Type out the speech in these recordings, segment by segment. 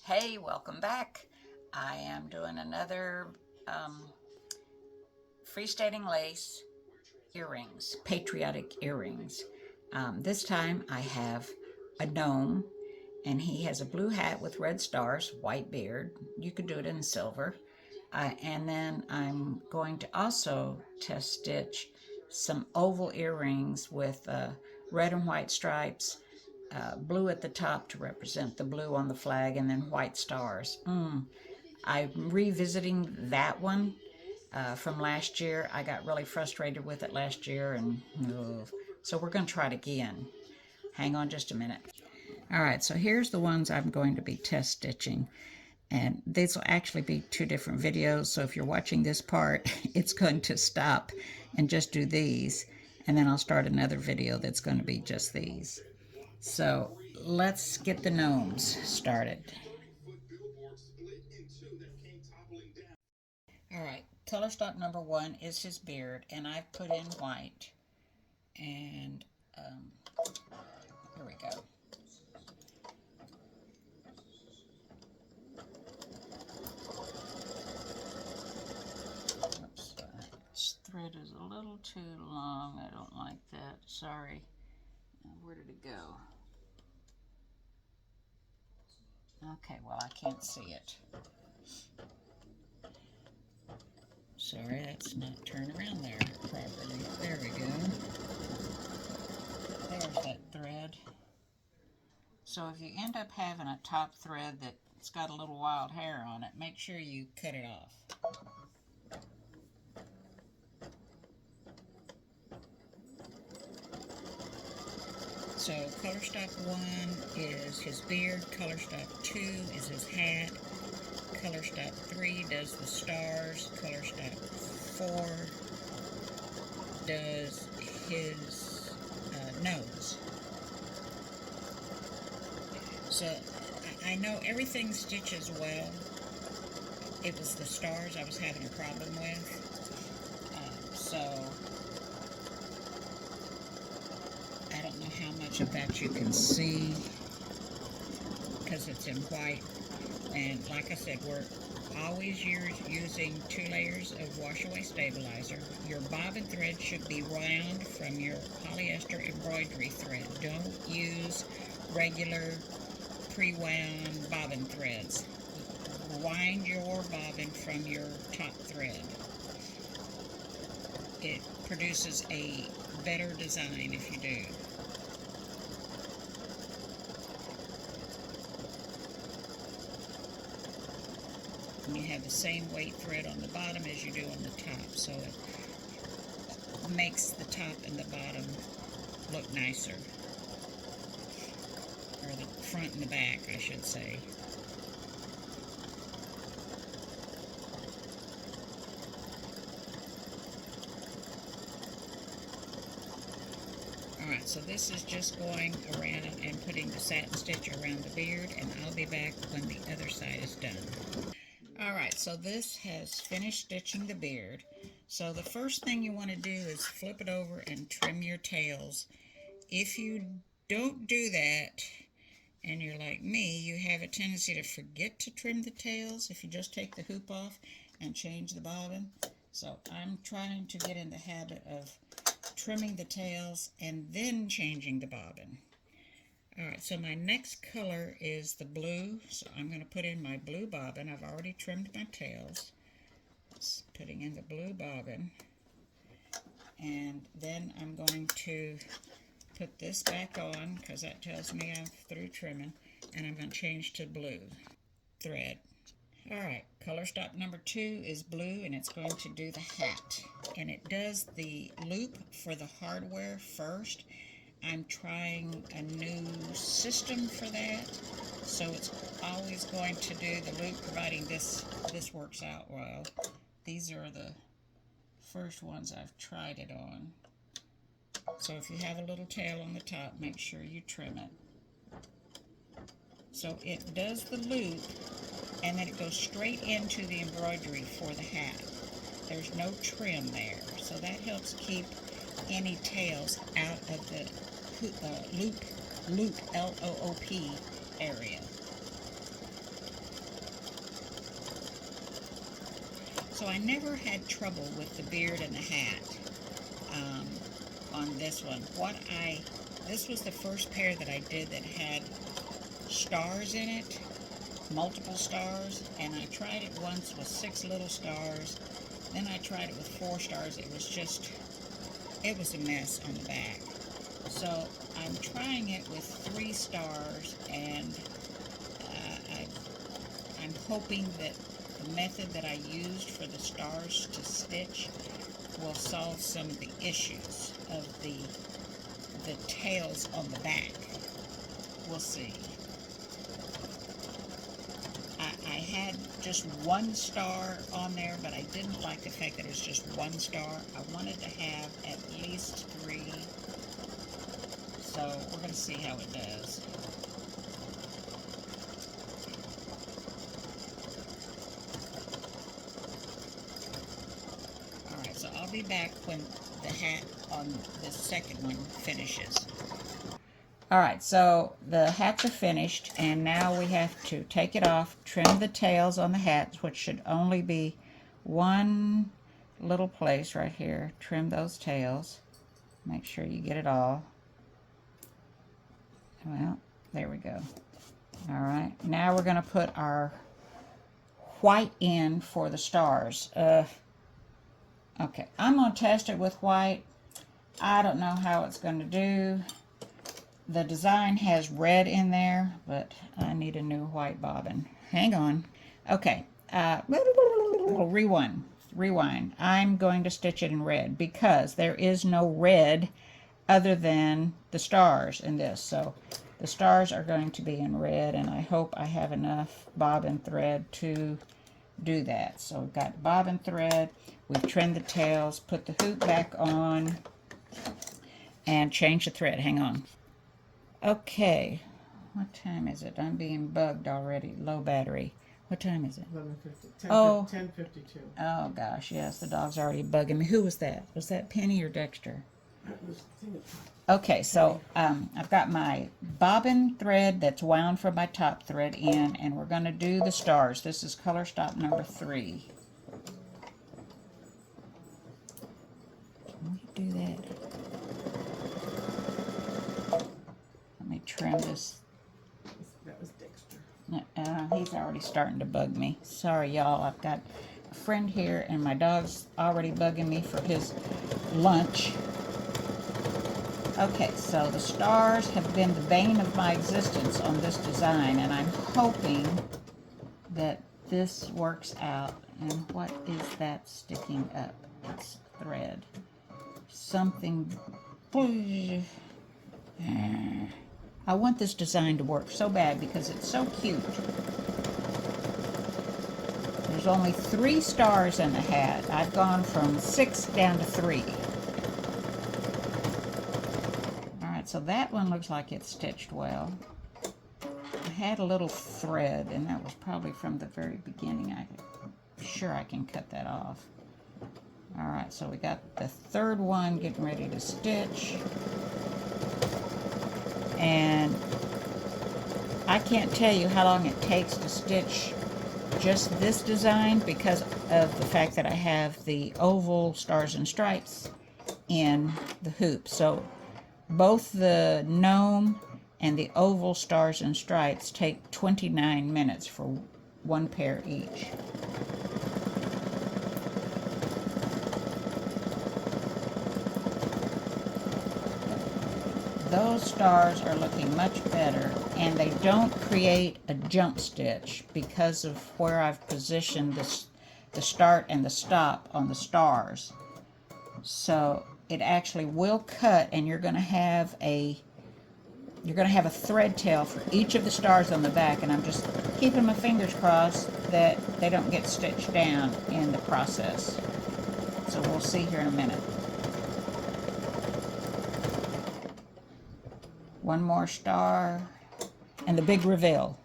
Hey, welcome back. I am doing another freestanding lace earrings, patriotic earrings. This time I have a gnome, and he has a blue hat with red stars, white beard. You could do it in silver. And then I'm going to also test stitch some oval earrings with red and white stripes, blue at the top to represent the blue on the flag, and then white stars. I'm revisiting that one from last year. I got really frustrated with it last year, and so we're going to try it again. Hang on just a minute. All right, so here's the ones I'm going to be test stitching. And these will actually be two different videos, so if you're watching this part, it's going to stop and just do these, and then I'll start another video that's going to be just these. So let's get the gnomes started. All right, color stock number 1 is his beard, and I've put in white. And here we go. Oops, this thread is a little too long. I don't like that. Sorry. Where did it go? Okay, well, I can't see it. Sorry, that's not turned around there properly. There we go. There's that thread. So if you end up having a top thread that's got a little wild hair on it, make sure you cut it off. So color stock 1 is his beard, color stock 2 is his hat, color stock 3 does the stars, color stock 4 does his nose. So I know everything stitches well. It was the stars I was having a problem with. So I don't know how much of that you can see because it's in white. And like I said, we're always using 2 layers of wash-away stabilizer. Your bobbin thread should be wound from your polyester embroidery thread. Don't use regular pre-wound bobbin threads. Wind your bobbin from your top thread. It produces a better design if you do. And you have the same weight thread on the bottom as you do on the top, so it makes the top and the bottom look nicer. Or the front and the back, I should say. Alright, so this is just going around and putting the satin stitch around the beard, and I'll be back when the other side is done. Alright, so this has finished stitching the beard. So the first thing you want to do is flip it over and trim your tails. If you don't do that, and you're like me, you have a tendency to forget to trim the tails if you just take the hoop off and change the bobbin. So I'm trying to get in the habit of trimming the tails and then changing the bobbin. Alright, so my next color is the blue, so I'm going to put in my blue bobbin. I've already trimmed my tails. Just putting in the blue bobbin. And then I'm going to put this back on because that tells me I'm through trimming, and I'm going to change to blue thread. Alright, color stock number 2 is blue, and it's going to do the hat. And it does the loop for the hardware first. I'm trying a new system for that, so it's always going to do the loop, providing this works out well. These are the first ones I've tried it on. So if you have a little tail on the top, make sure you trim it. So it does the loop, and then it goes straight into the embroidery for the hat. There's no trim there, so that helps keep any tails out of the loop, L-O-O-P area. So I never had trouble with the beard and the hat on this one. This was the first pair that I did that had stars in it, multiple stars, and I tried it once with 6 little stars. Then I tried it with 4 stars. It was a mess on the back. So I'm trying it with 3 stars, and I'm hoping that the method that I used for the stars to stitch will solve some of the issues of the tails on the back. We'll see. I had just 1 star on there, but I didn't like the fact that it was just 1 star. I wanted to have at least 3. So we're going to see how it does. Alright, so I'll be back when the hat on the second one finishes. Alright, so the hats are finished, and now we have to take it off, trim the tails on the hats, which should only be 1 little place right here. Trim those tails. Make sure you get it all. Well, there we go. Alright, now we're going to put our white in for the stars. Okay, I'm going to test it with white. I don't know how it's going to do. The design has red in there, but I need a new white bobbin. Hang on. Okay. Rewind. I'm going to stitch it in red because there is no red other than the stars in this. So the stars are going to be in red, and I hope I have enough bobbin thread to do that. So we've got bobbin thread. We've trimmed the tails, put the hoop back on, and change the thread. Hang on. Okay, what time is it? I'm being bugged already. Low battery. What time is it? 11:50. 10:52. Oh gosh, yes, the dog's already bugging me. Who was that? Was that Penny or Dexter? Okay, so I've got my bobbin thread that's wound from my top thread in, and we're going to do the stars. This is color stop number 3. Can we do that? Let me trim this. That was Dexter. He's already starting to bug me. Sorry, y'all. I've got a friend here, and my dog's already bugging me for his lunch. Okay, so the stars have been the bane of my existence on this design, and I'm hoping that this works out. And what is that sticking up? It's thread. Something. I want this design to work so bad because it's so cute. There's only 3 stars in the hat. I've gone from 6 down to 3. Alright, so that one looks like it's stitched well. I had a little thread, and that was probably from the very beginning. I'm sure I can cut that off. Alright, so we got the 3rd one getting ready to stitch. And I can't tell you how long it takes to stitch just this design because of the fact that I have the oval stars and stripes in the hoop. So both the gnome and the oval stars and stripes take 29 minutes for 1 pair each. Those stars are looking much better, and they don't create a jump stitch because of where I've positioned the start and the stop on the stars. So it actually will cut, and you're going to have a thread tail for each of the stars on the back, and I'm just keeping my fingers crossed that they don't get stitched down in the process. So we'll see here in a minute. One more star, and the big reveal.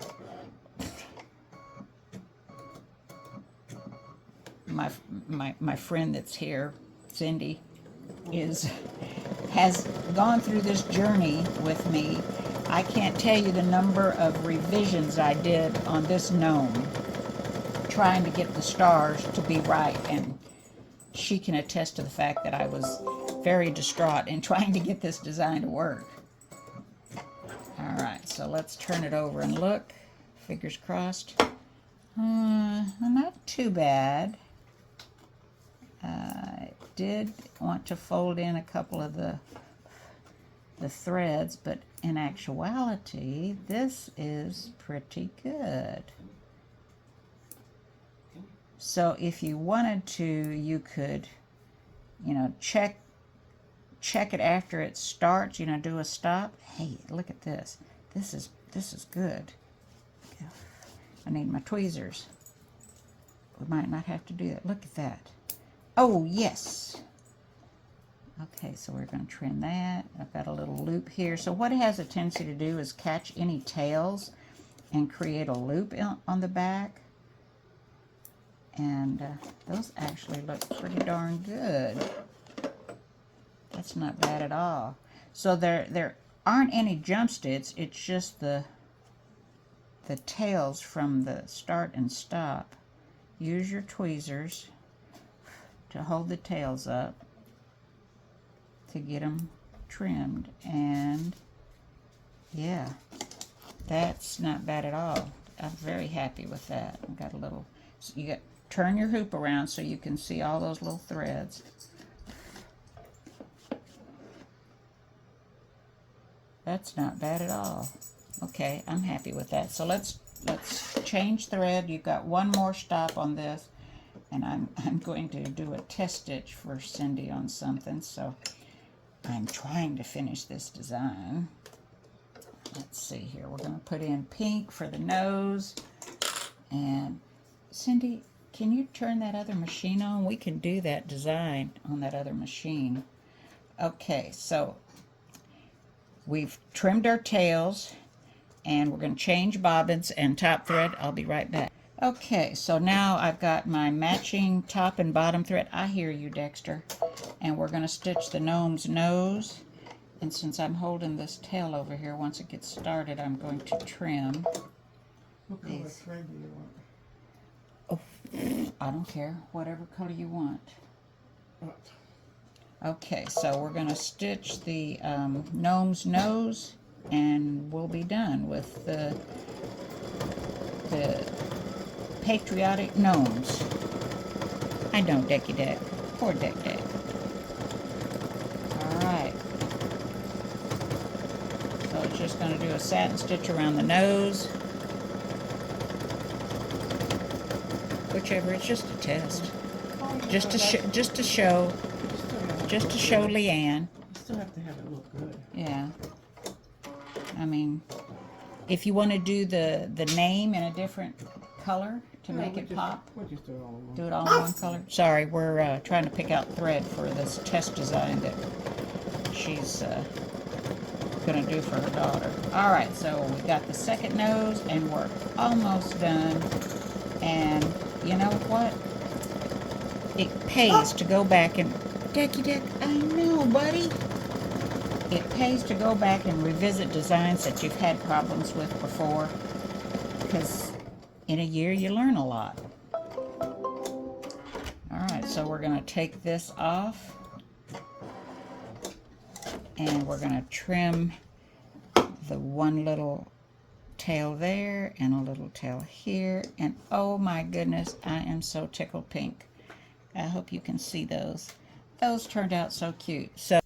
My friend that's here, Cindy, has gone through this journey with me. I can't tell you the number of revisions I did on this gnome, trying to get the stars to be right, and she can attest to the fact that I was very distraught in trying to get this design to work. All right, so let's turn it over and look. Fingers crossed. Not too bad. I did want to fold in a couple of the threads, but in actuality, this is pretty good. So if you wanted to, you could, you know, check it after it starts, you know, do a stop. Hey, look at this. This is good. I need my tweezers. We might not have to do that. Look at that. Oh, yes. Okay, so we're going to trim that. I've got a little loop here. So what it has a tendency to do is catch any tails and create a loop on the back. And those actually look pretty darn good. That's not bad at all. So there aren't any jump stitches. It's just the tails from the start and stop. Use your tweezers to hold the tails up to get them trimmed, and yeah, that's not bad at all. I'm very happy with that. I've got a little, so you got, turn your hoop around so you can see all those little threads. That's not bad at all. Okay, I'm happy with that. So let's change thread. You've got one more stop on this, and I'm going to do a test stitch for Cindy on something. So I'm trying to finish this design. Let's see here. We're going to put in pink for the nose. And Cindy, can you turn that other machine on? We can do that design on that other machine. Okay, so we've trimmed our tails, and we're going to change bobbins and top thread. I'll be right back. Okay, so now I've got my matching top and bottom thread. I hear you, Dexter. And we're going to stitch the gnome's nose. And since I'm holding this tail over here, once it gets started, I'm going to trim. What color thread do you want? Oh, I don't care. Whatever color you want. What? Okay, so we're going to stitch the gnome's nose, and we'll be done with the patriotic gnomes. I don't, Decky Deck. Poor Deck Deck. Alright. So it's just going to do a satin stitch around the nose. Whichever, it's just a test. Just to show Leanne. You still have to have it look good. Yeah. I mean, if you want to do the name in a different color to make it pop, We'll just do it all in one. do it all in one color. Sorry, we're trying to pick out thread for this test design that she's going to do for her daughter. All right, so we got the second nose, and we're almost done. And you know what? It pays to go back and... Decky Deck, I know, buddy. It pays to go back and revisit designs that you've had problems with before, because in a year you learn a lot. Alright, so we're going to take this off, and we're going to trim the one little tail there and a little tail here, and oh my goodness, I am so tickled pink. I hope you can see those. Those turned out so cute. So,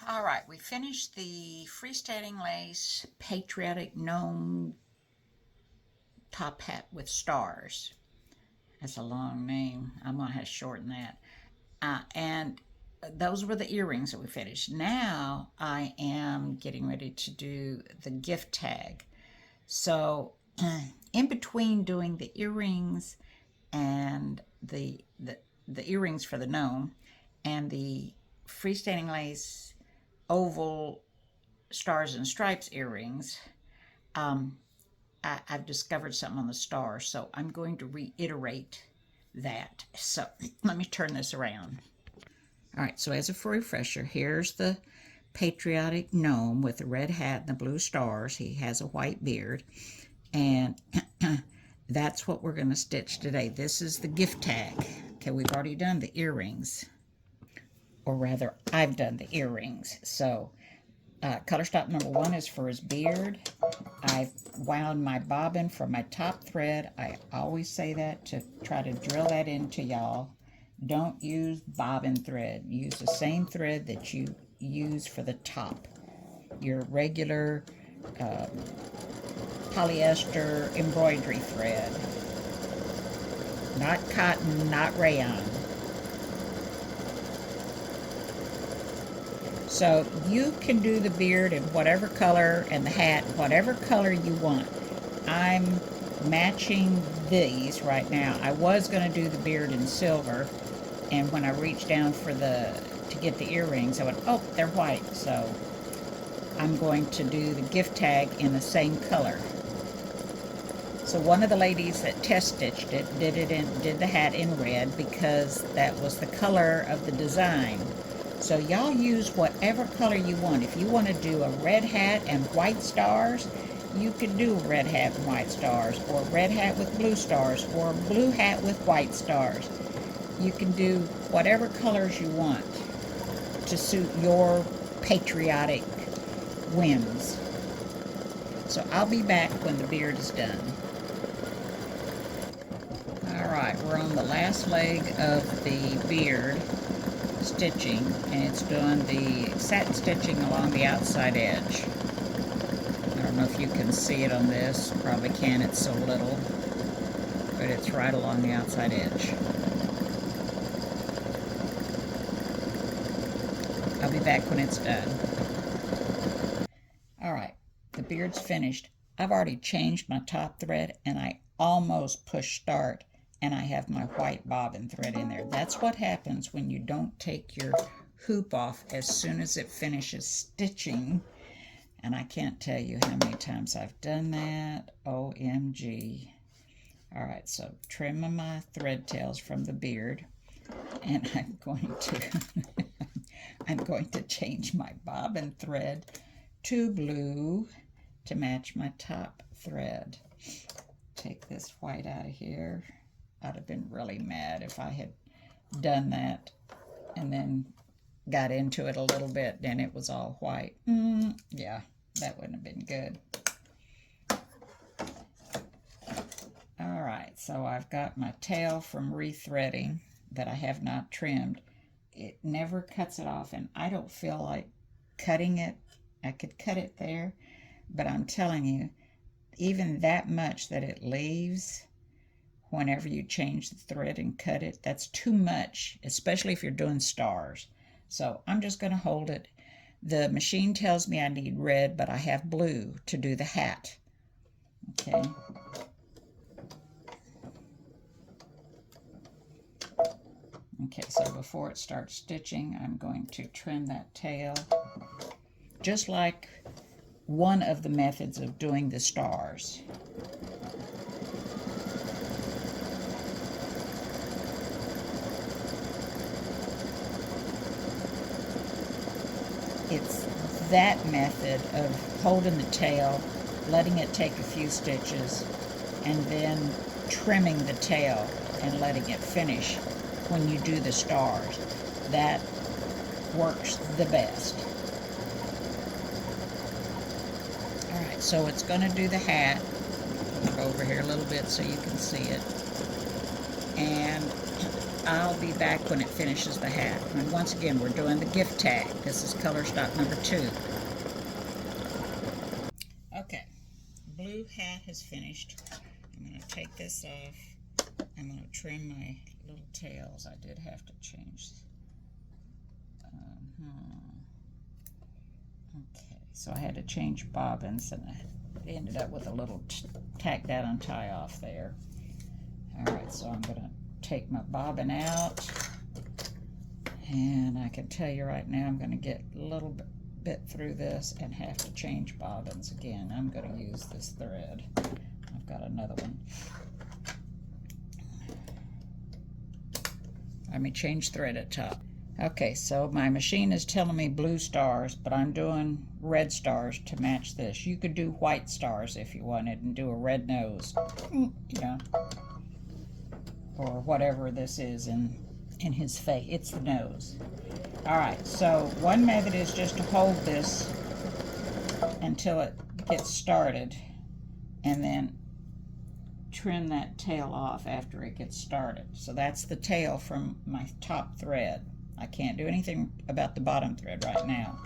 all right, we finished the freestanding lace patriotic gnome top hat with stars. That's a long name. I'm gonna have to shorten that. And those were the earrings that we finished. Now I am getting ready to do the gift tag. So in between doing the earrings and the earrings for the gnome and the freestanding lace oval stars and stripes earrings, I've discovered something on the star, so I'm going to reiterate that. So let me turn this around. All right, so as a refresher, here's the patriotic gnome with the red hat and the blue stars. He has a white beard, and that's what we're going to stitch today. This is the gift tag. Okay, we've already done the earrings. Or rather, I've done the earrings. So, color stop number 1 is for his beard. I've wound my bobbin for my top thread. I always say that to try to drill that into y'all. Don't use bobbin thread. Use the same thread that you use for the top. Your regular polyester embroidery thread. Not cotton, not rayon. So you can do the beard in whatever color and the hat, whatever color you want. I'm matching these right now. I was going to do the beard in silver, and when I reached down for to get the earrings, I went, oh, they're white. So I'm going to do the gift tag in the same color. So one of the ladies that test stitched it did the hat in red because that was the color of the design. So y'all use whatever color you want. If you want to do a red hat and white stars, you could do a red hat and white stars, or a red hat with blue stars, or a blue hat with white stars. You can do whatever colors you want to suit your patriotic whims. So I'll be back when the beard is done. Alright, we're on the last leg of the beard stitching, and it's doing the satin stitching along the outside edge. I don't know if you can see it on this, probably can, it's so little, but it's right along the outside edge. I'll be back when it's done. Alright, the beard's finished. I've already changed my top thread, and I almost push start, and I have my white bobbin thread in there. That's what happens when you don't take your hoop off as soon as it finishes stitching. And I can't tell you how many times I've done that. OMG. Alright, so trimming my thread tails from the beard, and I'm going to change my bobbin thread to blue to match my top thread. Take this white out of here. I'd have been really mad if I had done that and then got into it a little bit and it was all white. Yeah, that wouldn't have been good. All right, so I've got my tail from rethreading that I have not trimmed. It never cuts it off, and I don't feel like cutting it. I could cut it there, but I'm telling you, even that much that it leaves, whenever you change the thread and cut it, that's too much, especially if you're doing stars. So I'm just going to hold it. The machine tells me I need red, but I have blue to do the hat. Okay. Okay, so before it starts stitching, I'm going to trim that tail, just like one of the methods of doing the stars. It's that method of holding the tail, letting it take a few stitches, and then trimming the tail and letting it finish when you do the stars. That works the best. Alright, so it's going to do the hat. I'll go over here a little bit so you can see it. And I'll be back when it finishes the hat. And once again, we're doing the gift tag. This is color stop number 2. Okay, blue hat has finished. I'm going to take this off. I'm going to trim my little tails. I did have to change. Okay, so I had to change bobbins, and I ended up with a little tack down and tie off there. All right, so I'm going to take my bobbin out, and I can tell you right now I'm going to get a little bit through this and have to change bobbins again. I'm going to use this thread. I've got another one. Let me change thread at top. Okay, so my machine is telling me blue stars, but I'm doing red stars to match this. You could do white stars if you wanted and do a red nose, you know, or whatever this is in his face. It's the nose. All right, so one method is just to hold this until it gets started and then trim that tail off after it gets started. So that's the tail from my top thread. I can't do anything about the bottom thread right now.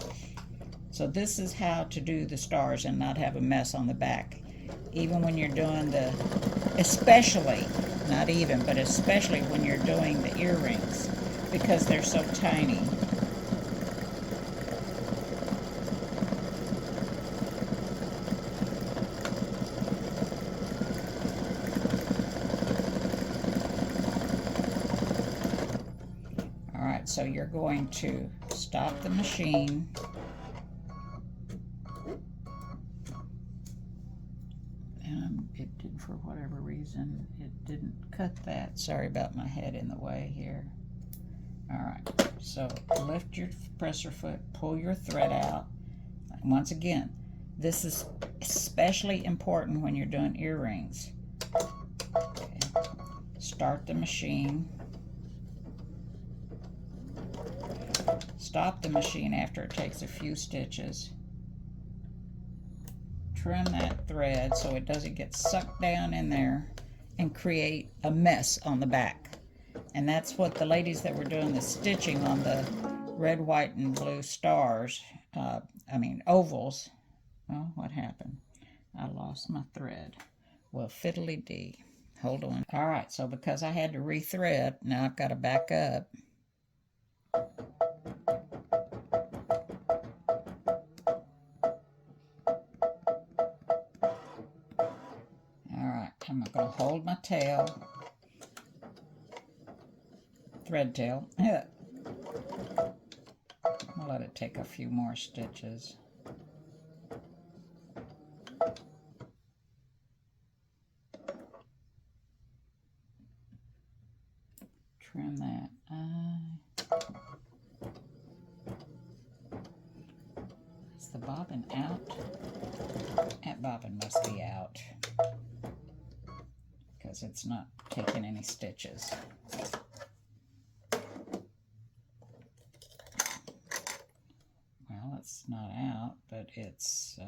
So this is how to do the stars and not have a mess on the back. Even when you're doing the, especially, not even, but especially when you're doing the earrings, because they're so tiny. Alright, so you're going to stop the machine. It did, for whatever reason, it didn't cut that. Sorry about my head in the way here. Alright, so lift your presser foot, pull your thread out. Once again, this is especially important when you're doing earrings. Okay. Start the machine. Stop the machine after it takes a few stitches. Trim that thread so it doesn't get sucked down in there and create a mess on the back. And that's what the ladies that were doing the stitching on the red, white, and blue stars, ovals. Oh, what happened? I lost my thread. Well, fiddly-dee. Hold on. All right, so because I had to rethread, now I've got to back up. Alright, I'm going to hold my tail, thread tail. I'll let it take a few more stitches. Trim that eye. Is the bobbin out? That bobbin must be out because it's not taking any stitches. Well, it's not out, but it's,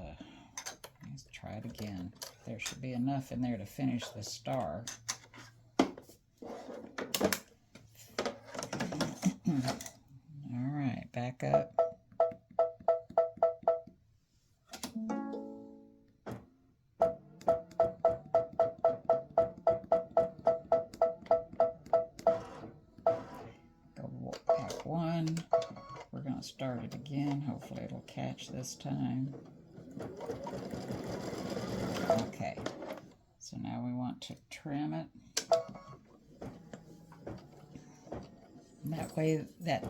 let's try it again. There should be enough in there to finish the star. Alright, back up. Go back one. We're going to start it again. Hopefully it'll catch this time. Okay, so now we want to trim it. That way that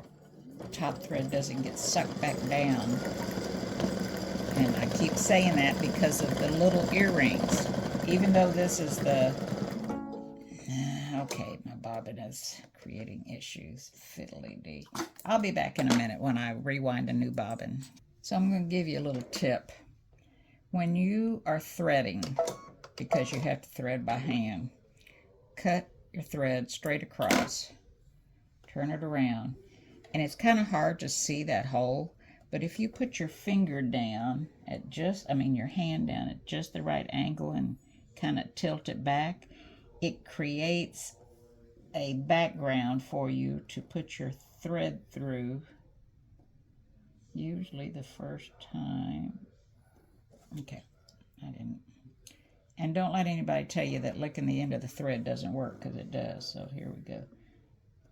top thread doesn't get sucked back down. And I keep saying that because of the little earrings. Even though this is the... okay, my bobbin is creating issues. Fiddly-dee. I'll be back in a minute when I rewind a new bobbin. So I'm going to give you a little tip. When you are threading, because you have to thread by hand, cut your thread straight across. Turn it around. And it's kind of hard to see that hole, but if you put your finger down at just, your hand down at just the right angle and kind of tilt it back, it creates a background for you to put your thread through, usually the first time. Okay, I didn't. And don't let anybody tell you that licking the end of the thread doesn't work, because it does. So here we go.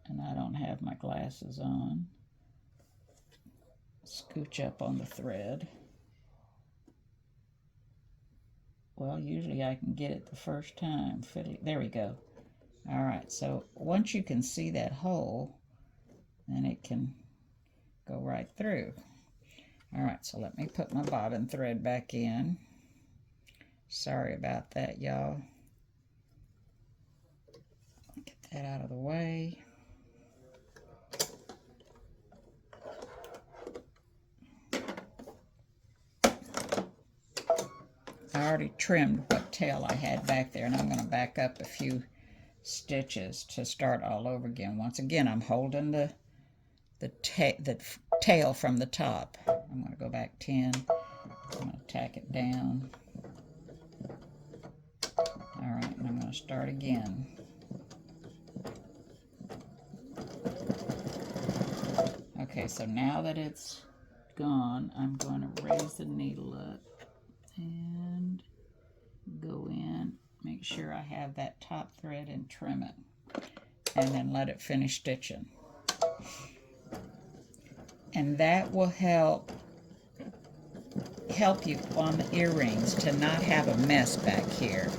And I don't have my glasses on. Scooch up on the thread. Well, usually I can get it the first time. There we go. All right, so once you can see that hole, then it can go right through. All right, so let me put my bobbin thread back in. Sorry about that, y'all. Get that out of the way. I already trimmed what tail I had back there, and I'm going to back up a few stitches to start all over again. Once again, I'm holding the tail from the top. I'm going to go back 10. I'm going to tack it down. All right, and I'm going to start again. Okay, so now that it's gone, I'm going to raise the needle up and go in, make sure I have that top thread and trim it, and then let it finish stitching. And that will help you on the earrings to not have a mess back here.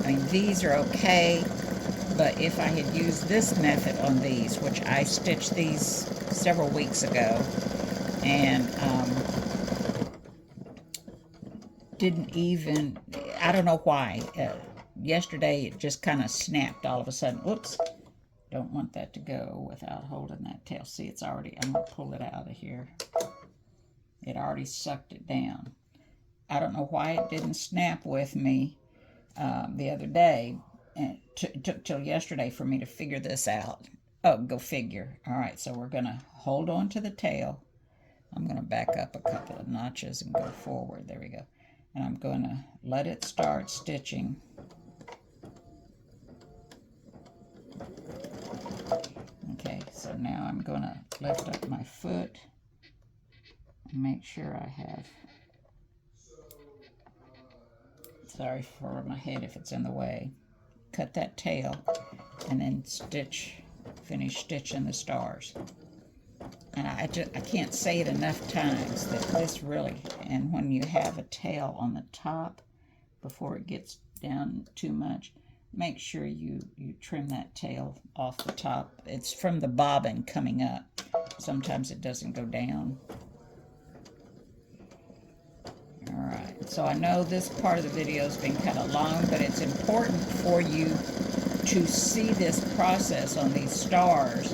I mean, these are okay, but if I had used this method on these, which I stitched these several weeks ago, and didn't even, I don't know why, yesterday it just kind of snapped all of a sudden. Whoops, don't want that to go without holding that tail. See, it's already, I'm going to pull it out of here. It already sucked it down. I don't know why it didn't snap with me the other day. And it took till yesterday for me to figure this out. Oh, go figure. All right, so we're going to hold on to the tail. I'm going to back up a couple of notches and go forward. There we go. And I'm going to let it start stitching. Okay, so now I'm going to lift up my foot and make sure I have, sorry for my head if it's in the way, cut that tail and then finish stitching the stars. And I can't say it enough times that this really, and when you have a tail on the top, before it gets down too much, make sure you trim that tail off the top. It's from the bobbin coming up. Sometimes it doesn't go down. All right, so I know this part of the video has been kind of long, but it's important for you to see this process on these stars,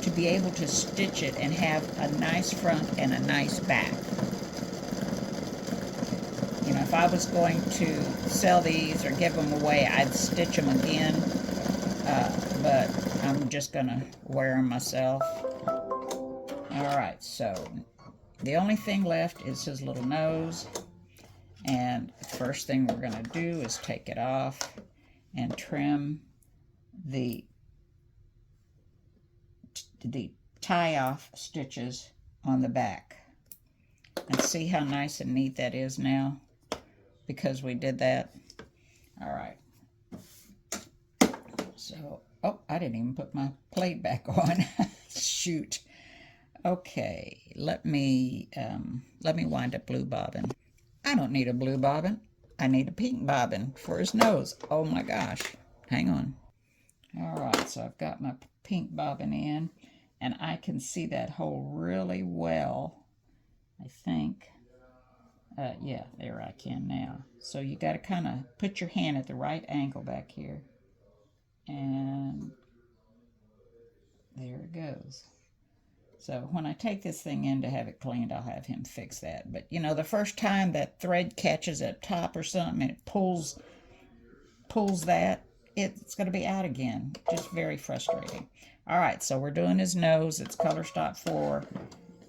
to be able to stitch it and have a nice front and a nice back. You know, if I was going to sell these or give them away, I'd stitch them again, but I'm just going to wear them myself. All right, so the only thing left is his little nose, and the first thing we're going to do is take it off and trim the tie-off stitches on the back. And see how nice and neat that is now, because we did that. All right. So, oh, I didn't even put my plate back on. Shoot. Okay, let me wind up blue bobbin. I don't need a blue bobbin. I need a pink bobbin for his nose. Oh my gosh. Hang on. All right, so I've got my pink bobbin in, and I can see that hole really well, I think. Yeah, there I can now. So you got to kind of put your hand at the right angle back here. And there it goes. So when I take this thing in to have it cleaned, I'll have him fix that. But, you know, the first time that thread catches at top or something and it pulls that, it's going to be out again. Just very frustrating. All right, so we're doing his nose. It's color stop 4.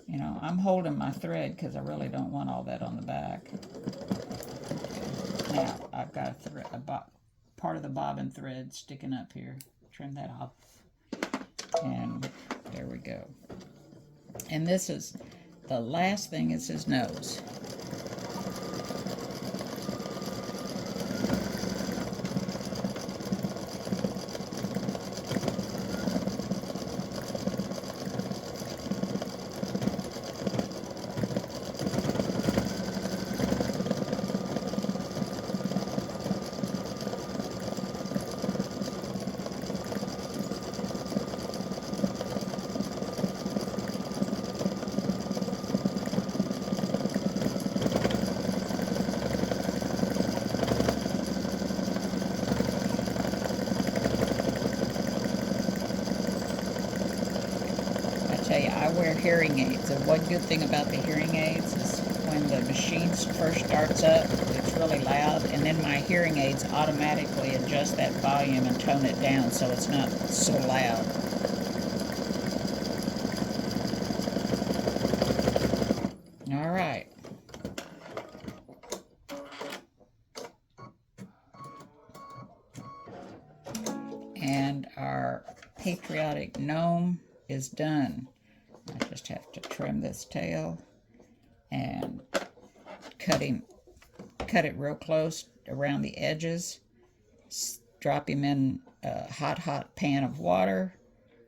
You know, I'm holding my thread because I really don't want all that on the back. Now, I've got a part of the bobbin thread sticking up here. Trim that off. And there we go. And this is, the last thing is his nose. I wear hearing aids, and one good thing about the hearing aids is when the machine first starts up, it's really loud, and then my hearing aids automatically adjust that volume and tone it down so it's not so loud. All right. And our patriotic gnome is done. I just have to trim this tail and cut it real close around the edges. Drop him in a hot pan of water.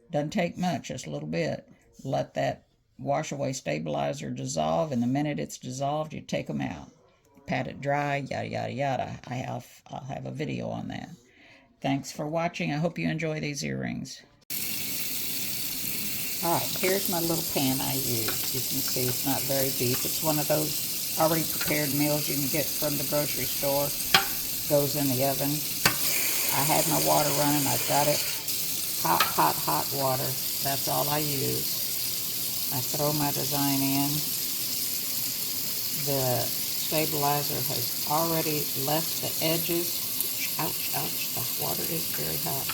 Doesn't take much, just a little bit. Let that wash away stabilizer dissolve, and the minute it's dissolved, you take them out. Pat it dry, yada yada yada. I'll have a video on that. Thanks for watching. I hope you enjoy these earrings. Alright, here's my little pan I use. You can see it's not very deep. It's one of those already prepared meals you can get from the grocery store. Goes in the oven. I had my water running. I've got it. Hot water. That's all I use. I throw my design in. The stabilizer has already left the edges. Ouch, ouch. The water is very hot.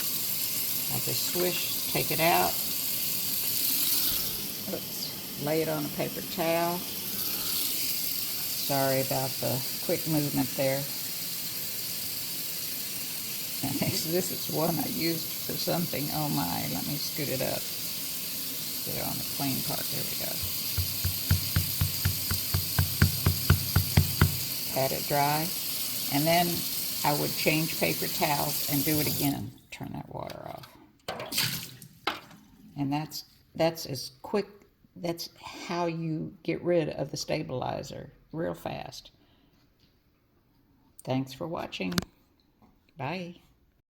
I just swish, take it out. Oops. Lay it on a paper towel. Sorry about the quick movement there. This is one I used for something. Oh my, let me scoot it up. Get it on the clean part. There we go. Pat it dry. And then I would change paper towels and do it again. Turn that water off. And that's as quick. That's how you get rid of the stabilizer real fast. Thanks for watching. Bye.